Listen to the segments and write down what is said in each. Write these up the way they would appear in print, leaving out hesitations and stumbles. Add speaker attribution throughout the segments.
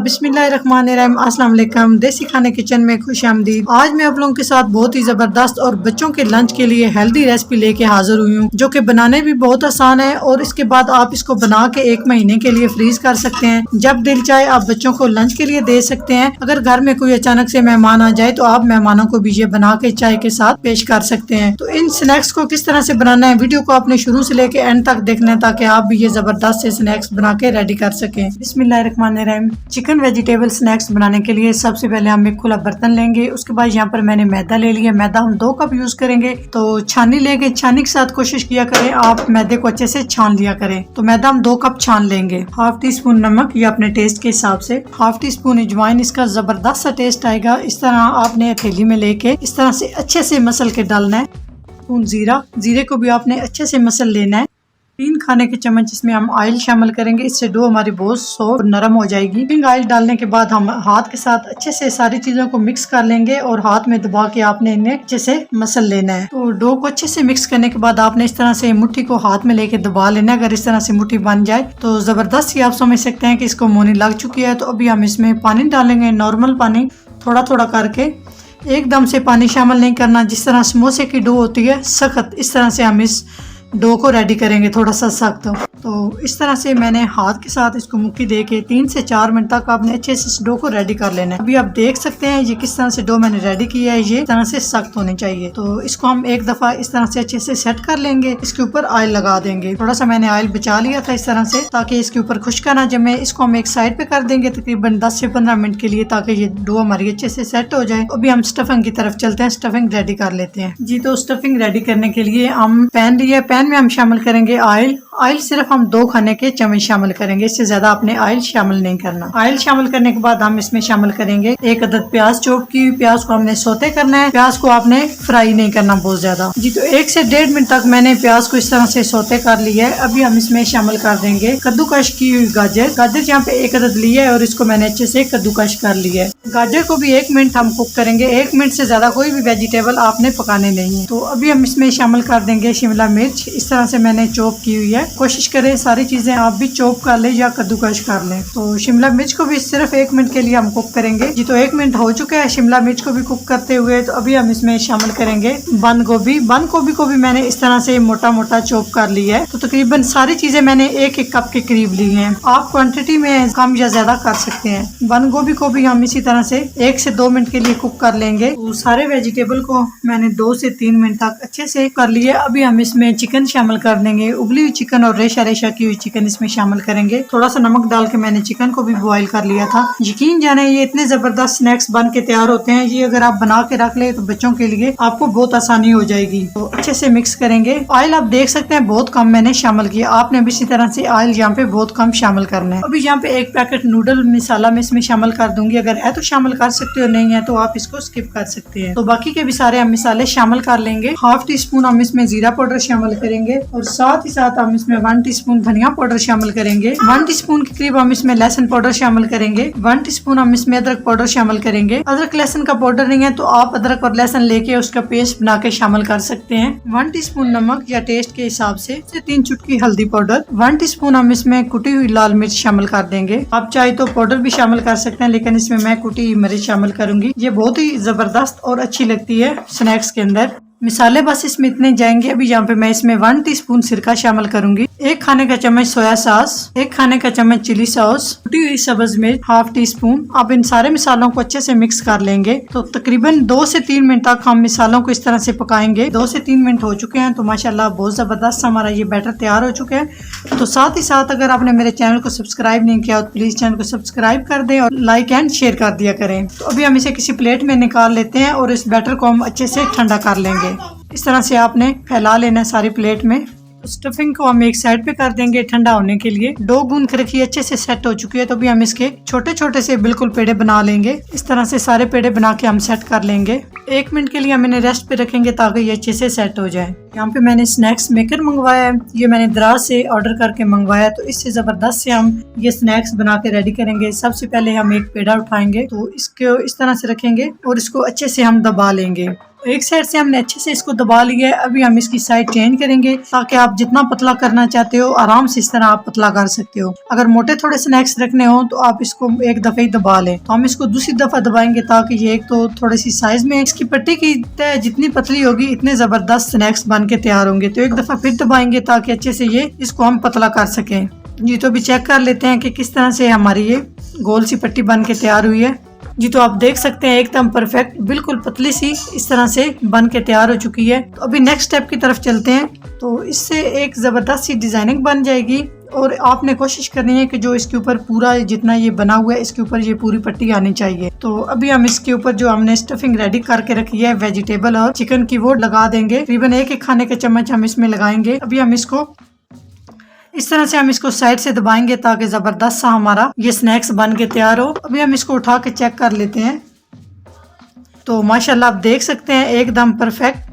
Speaker 1: बिस्मिल्लाहिर्रहमानिर्रहीम, अस्सलाम वालेकुम। देसी खाने किचन में खुशामदीद। आज मैं आप लोगों के साथ बहुत ही जबरदस्त और बच्चों के लंच के लिए हेल्दी रेसिपी लेके हाजिर हुई हूँ, जो कि बनाने भी बहुत आसान है और इसके बाद आप इसको बना के 1 महीने के लिए फ्रीज कर सकते हैं। जब दिल चाहे आप बच्चों को लंच के लिए दे सकते हैं। अगर घर में कोई अचानक से मेहमान आ जाए तो आप मेहमानों को भी ये बना के चाय के साथ पेश कर सकते हैं। तो इन स्नैक्स को किस तरह से बनाना है, वीडियो को आपने शुरू से लेके एंड तक देखना है ताकि आप भी ये जबरदस्त से स्नैक्स बना के रेडी कर सकें। बिस्मिल्लाहिर्रहमानिर्रहीम। चिकन वेजिटेबल स्नैक्स बनाने के लिए सबसे पहले हम एक खुला बर्तन लेंगे। उसके बाद यहाँ पर मैंने मैदा ले लिया। मैदा हम 2 कप यूज करेंगे। तो छानी लेंगे। छानी के साथ कोशिश किया करें आप मैदे को अच्छे से छान लिया करें। तो मैदा हम 2 कप छान लेंगे। हाफ टी स्पून नमक, ये अपने टेस्ट के हिसाब से। हाफ टी स्पून अजवाइन, इसका जबरदस्त सा टेस्ट आएगा। इस तरह आपने हथेली में लेके इस तरह से अच्छे से मसल के डालना है। स्पून जीरा, जीरे को भी आपने अच्छे से मसल लेना है। 3 खाने के चम्मच इसमें हम ऑयल शामिल करेंगे। इससे डो हमारी बहुत सॉफ्ट नरम हो जाएगी। फिर ऑयल डालने के बाद हम हाथ के साथ अच्छे से सारी चीजों को मिक्स कर लेंगे और हाथ में दबा के आपने इन्हें अच्छे से मसल लेना है। तो डो को अच्छे से मिक्स करने के बाद आपने इस तरह से मुट्ठी को हाथ में लेके दबा लेना है। अगर इस तरह से मुट्ठी बन जाए तो जबरदस्त ही आप समझ सकते हैं कि इसको मोनी लग चुकी है। तो अभी हम इसमें पानी डालेंगे, नॉर्मल पानी, थोड़ा थोड़ा करके। एकदम से पानी शामिल नहीं करना। जिस तरह समोसे की डो होती है सख्त, इस तरह से हम इस डो को रेडी करेंगे, थोड़ा सा सख्त। तो इस तरह से मैंने हाथ के साथ इसको मुक्की दे के 3 से 4 मिनट तक आपने अच्छे से इस डो को रेडी कर लेना है। अभी आप देख सकते हैं ये किस तरह से डो मैंने रेडी किया है। ये इस तरह से सख्त होनी चाहिए। तो इसको हम एक दफा इस तरह से अच्छे से सेट कर लेंगे। इसके ऊपर ऑयल लगा देंगे। थोड़ा सा मैंने ऑयल बचा लिया था इस तरह से, ताकि इसके ऊपर खुश्क ना जमे। इसको हम एक साइड पे कर देंगे तकरीबन 10 से 15 मिनट के लिए, ताकि ये डो हमारी अच्छे से सेट हो जाए। अभी हम स्टफिंग की तरफ चलते हैं, स्टफिंग रेडी कर लेते हैं जी। तो स्टफिंग रेडी करने के लिए हम पैन लिया। पैन में हम शामिल करेंगे ऑयल। ऑयल सिर्फ हम 2 खाने के चम्मच शामिल करेंगे, इससे ज्यादा आपने ऑयल शामिल नहीं करना। ऑयल शामिल करने के बाद हम इसमें शामिल करेंगे 1 अदद प्याज चॉप की हुई। प्याज को हमने सोते करना है। प्याज को आपने फ्राई नहीं करना बहुत ज्यादा जी। तो 1 से 1.5 मिनट तक मैंने प्याज को इस तरह से सोते कर लिया है। अभी हम इसमें शामिल कर देंगे कद्दूकश की हुई गाजर। गाजर यहाँ पे 1 अदद लिया है और इसको मैंने अच्छे से कद्दूकश कर लिया है। गाजर को भी 1 मिनट हम कुक करेंगे। 1 मिनट से ज्यादा कोई भी वेजिटेबल आपने पकाने नहीं है। तो अभी हम इसमें शामिल कर देंगे शिमला मिर्च। इस तरह से मैंने चॉप की हुई है। कोशिश करें सारी चीजें आप भी चॉप कर लें या कद्दूकश कर लें। तो शिमला मिर्च को भी सिर्फ 1 मिनट के लिए हम कुक करेंगे जी। तो 1 मिनट हो चुका है शिमला मिर्च को भी कुक करते हुए। तो अभी हम इसमें शामिल करेंगे बंद गोभी। बंद गोभी को भी मैंने इस तरह से मोटा मोटा चॉप कर लिया है। तो तकरीबन सारी चीजें मैंने 1-1 कप के करीब ली हैं। आप क्वांटिटी में कम या ज्यादा कर सकते हैं। बंद गोभी को भी हम इसी तरह से 1 से 2 मिनट के लिए कुक कर लेंगे। तो सारे वेजिटेबल को मैंने 2 से 3 मिनट तक अच्छे से कर लिया। अभी हम इसमें चिकन शामिल कर देंगे। उबली हुई चिकन और रेशा रेशा की हुई चिकन इसमें शामिल करेंगे। थोड़ा सा नमक डाल के मैंने चिकन को भी बॉईल कर लिया था। यकीन जाने ये इतने जबरदस्त स्नैक्स बन के तैयार होते हैं। ये अगर आप बना के रख ले तो बच्चों के लिए आपको बहुत आसानी हो जाएगी। तो अच्छे से मिक्स करेंगे। ऑयल आप देख सकते हैं बहुत कम मैंने शामिल किया। आपने भी इसी तरह से ऑयल यहाँ पे बहुत कम शामिल करना है। अभी यहाँ पे 1 पैकेट नूडल मसाला में इसमें शामिल कर दूंगी। अगर है तो शामिल कर सकते हो, नहीं है तो आप इसको स्किप कर सकते हैं। तो बाकी के भी सारे हम मसाले शामिल कर लेंगे। हाफ टी स्पून हम इसमें जीरा पाउडर शामिल करेंगे और साथ ही साथ हम इसमें 1 टीस्पून धनिया पाउडर शामिल करेंगे। 1 टीस्पून के करीब हम इसमें लहसुन पाउडर शामिल करेंगे। 1 टीस्पून हम इसमें अदरक पाउडर शामिल करेंगे। अदरक लहसुन का पाउडर नहीं है तो आप अदरक और लहसुन लेके उसका पेस्ट बना के शामिल कर सकते हैं। 1 टीस्पून नमक या टेस्ट के हिसाब से 3 चुटकी हल्दी पाउडर। 1 टीस्पून हम इसमें कुटी हुई लाल मिर्च शामिल कर देंगे। आप चाहे तो पाउडर भी शामिल कर सकते हैं, लेकिन इसमें मैं कुटी हुई मिर्च शामिल करूंगी। ये बहुत ही जबरदस्त और अच्छी लगती है स्नैक्स के अंदर। मिसाले बस इसमें इतने जाएंगे। अभी यहाँ पे मैं इसमें 1 टीस्पून सिरका शामिल करूंगी। 1 खाने का चम्मच सोया सॉस, 1 खाने का चम्मच चिली सॉस, कुटी हुई सब्ज मिर्च हाफ टी स्पून। अब इन सारे मिसालों को अच्छे से मिक्स कर लेंगे। तो तकरीबन 2 से 3 मिनट तक हम मिसालों को इस तरह से पकाएंगे। 2 से 3 मिनट हो चुके हैं। तो माशाल्लाह बहुत जबरदस्त हमारा ये बैटर तैयार हो चुका है। तो साथ ही साथ अगर आपने मेरे चैनल को सब्सक्राइब नहीं किया तो प्लीज चैनल को सब्सक्राइब कर दें और लाइक एंड शेयर कर दिया करें। तो अभी हम इसे किसी प्लेट में निकाल लेते हैं और इस बैटर को हम अच्छे से ठंडा कर लेंगे। इस तरह से आपने फैला लेना है सारी प्लेट में। स्टफिंग को हम एक साइड पे कर देंगे ठंडा होने के लिए। डो गूंद के रखिए, अच्छे से सेट हो चुकी है। तो भी हम इसके छोटे छोटे से बिल्कुल पेड़े बना लेंगे। इस तरह से सारे पेड़े बना के हम सेट कर लेंगे। 1 मिनट के लिए हम इन्हें रेस्ट पे रखेंगे ताकि ये अच्छे से सेट हो जाए। यहाँ पे मैंने स्नैक्स मेकर मंगवाया है। ये मैंने दराज से ऑर्डर करके मंगवाया। तो इससे जबरदस्त से हम ये स्नैक्स बना के रेडी करेंगे। सबसे पहले हम एक पेड़ा उठाएंगे, तो इसको इस तरह से रखेंगे और इसको अच्छे से हम दबा लेंगे। एक साइड से हमने अच्छे से इसको दबा लिया है। अभी हम इसकी साइड चेंज करेंगे ताकि आप जितना पतला करना चाहते हो आराम से इस तरह आप पतला कर सकते हो। अगर मोटे थोड़े स्नैक्स रखने हो तो आप इसको एक दफे ही दबा लें। तो हम इसको दूसरी दफा दबाएंगे ताकि ये एक तो थोड़ी सी साइज में इसकी पट्टी की तय जितनी पतली होगी इतने जबरदस्त स्नैक्स बन के तैयार होंगे। तो एक दफा फिर दबाएंगे ताकि अच्छे से ये इसको हम पतला कर सकें। जी तो अभी चेक कर लेते हैं कि किस तरह से हमारी ये गोल सी पट्टी बन के तैयार हुई है। जी तो आप देख सकते हैं एकदम परफेक्ट बिल्कुल पतली सी इस तरह से बन के तैयार हो चुकी है। तो अभी नेक्स्ट स्टेप की तरफ चलते हैं। तो इससे एक जबरदस्त सी डिजाइनिंग बन जाएगी और आपने कोशिश करनी है कि जो इसके ऊपर पूरा जितना ये बना हुआ है इसके ऊपर ये पूरी पट्टी आनी चाहिए। तो अभी हम इसके ऊपर जो हमने स्टफिंग रेडी करके रखी है वेजिटेबल और चिकन की वो लगा देंगे। तकरीबन एक खाने का चम्मच हम इसमें लगाएंगे। अभी हम इसको इस तरह से हम इसको साइड से दबाएंगे ताकि जबरदस्त सा हमारा ये स्नैक्स बन के तैयार हो। अभी हम इसको उठा के चेक कर लेते हैं। तो माशाल्लाह आप देख सकते हैं एकदम परफेक्ट।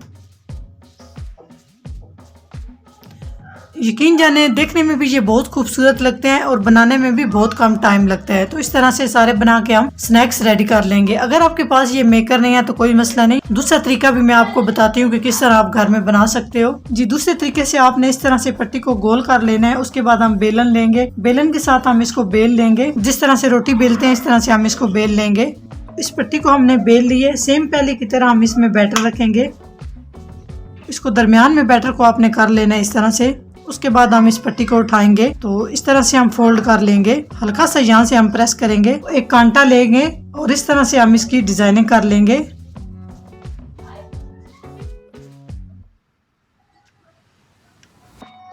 Speaker 1: यकीन जाने देखने में भी ये बहुत खूबसूरत लगते हैं और बनाने में भी बहुत कम टाइम लगता है। तो इस तरह से सारे बना के हम स्नैक्स रेडी कर लेंगे। अगर आपके पास ये मेकर नहीं है तो कोई मसला नहीं, दूसरा तरीका भी मैं आपको बताती हूँ कि किस तरह आप घर में बना सकते हो। जी दूसरे तरीके से आपने इस तरह से पट्टी को गोल कर लेना है। उसके बाद हम बेलन लेंगे, बेलन के साथ हम इसको बेल लेंगे। जिस तरह से रोटी बेलते हैं इस तरह से हम इसको बेल लेंगे। इस पट्टी को हमने बेल ली है। सेम पहले की तरह हम इसमें बैटर रखेंगे। इसको दरमियान में बैटर को आपने कर लेना है इस तरह से। उसके बाद हम इस पट्टी को उठाएंगे तो इस तरह से हम फोल्ड कर लेंगे। हल्का सा यहाँ से हम प्रेस करेंगे, एक कांटा लेंगे और इस तरह से हम इसकी डिजाइनिंग कर लेंगे।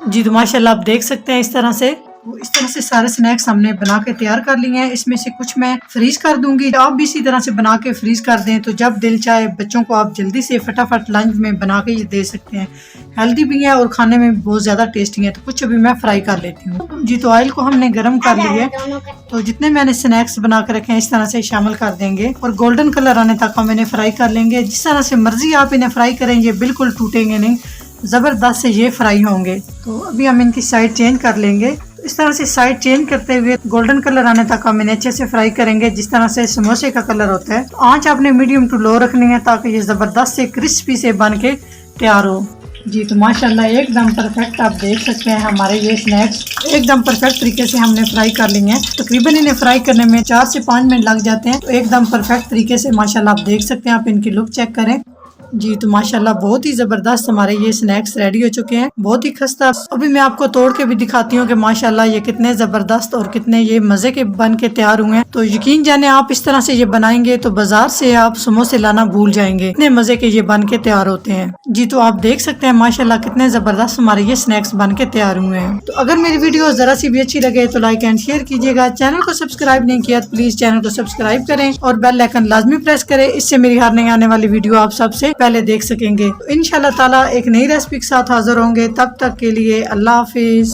Speaker 1: जी तो माशाल्लाह आप देख सकते हैं इस तरह से सारे स्नैक्स हमने बना के तैयार कर लिए हैं। इसमें से कुछ मैं फ्रीज कर दूंगी। आप भी इसी तरह से बना के फ्रीज कर दें तो जब दिल चाहे बच्चों को आप जल्दी से फटाफट लंच में बना के ये दे सकते हैं। हेल्दी भी है और खाने में बहुत ज्यादा टेस्टी है। तो कुछ अभी मैं फ्राई कर लेती हूँ। जी तो ऑयल को हमने गर्म कर लिया है। तो जितने मैंने स्नैक्स बना कर रखे हैं इस तरह से शामिल कर देंगे और गोल्डन कलर आने तक हम इन्हें फ्राई कर लेंगे। जिस तरह से मर्जी आप इन्हें फ्राई करें ये बिल्कुल टूटेंगे नहीं, जबरदस्त से ये फ्राई होंगे। तो अभी हम इनकी साइड चेंज कर लेंगे। इस तरह से साइड चेंज करते हुए गोल्डन कलर आने तक हम इन्हें अच्छे से फ्राई करेंगे जिस तरह से समोसे का कलर होता है। आंच आपने मीडियम टू लो रखनी है ताकि ये जबरदस्त से क्रिस्पी से बन के तैयार हो। जी तो माशाल्लाह एकदम परफेक्ट आप देख सकते हैं हमारे ये स्नैक्स एकदम परफेक्ट तरीके से हमने फ्राई कर लिए हैं। तकरीबन इन्हें फ्राई करने में 4 से 5 मिनट लग जाते हैं। तो एकदम परफेक्ट तरीके से माशाल्लाह आप देख सकते हैं। आप इनकी लुक चेक करें। जी तो माशाल्लाह बहुत ही जबरदस्त हमारे ये स्नैक्स रेडी हो चुके हैं, बहुत ही खस्ता। अभी मैं आपको तोड़ के भी दिखाती हूँ कि माशाल्लाह ये कितने जबरदस्त और कितने ये मजे के बन के तैयार हुए हैं। तो यकीन जाने आप इस तरह से ये बनाएंगे तो बाजार से आप समोसे लाना भूल जाएंगे, इतने मजे के ये बन के तैयार होते हैं। जी तो आप देख सकते हैं माशाल्लाह कितने जबरदस्त हमारे ये स्नैक्स बन के तैयार हुए हैं। तो अगर मेरी वीडियो जरा सी भी अच्छी लगे तो लाइक एंड शेयर कीजिएगा। चैनल को सब्सक्राइब नहीं किया तो प्लीज चैनल को सब्सक्राइब करें और बेल आइकन लाजमी प्रेस करें। इससे मेरी हर नई आने वाली वीडियो आप सबसे पहले देख सकेंगे। तो इंशाल्लाह ताला एक नई रेसिपी के साथ हाजिर होंगे। तब तक के लिए अल्लाह हाफिज।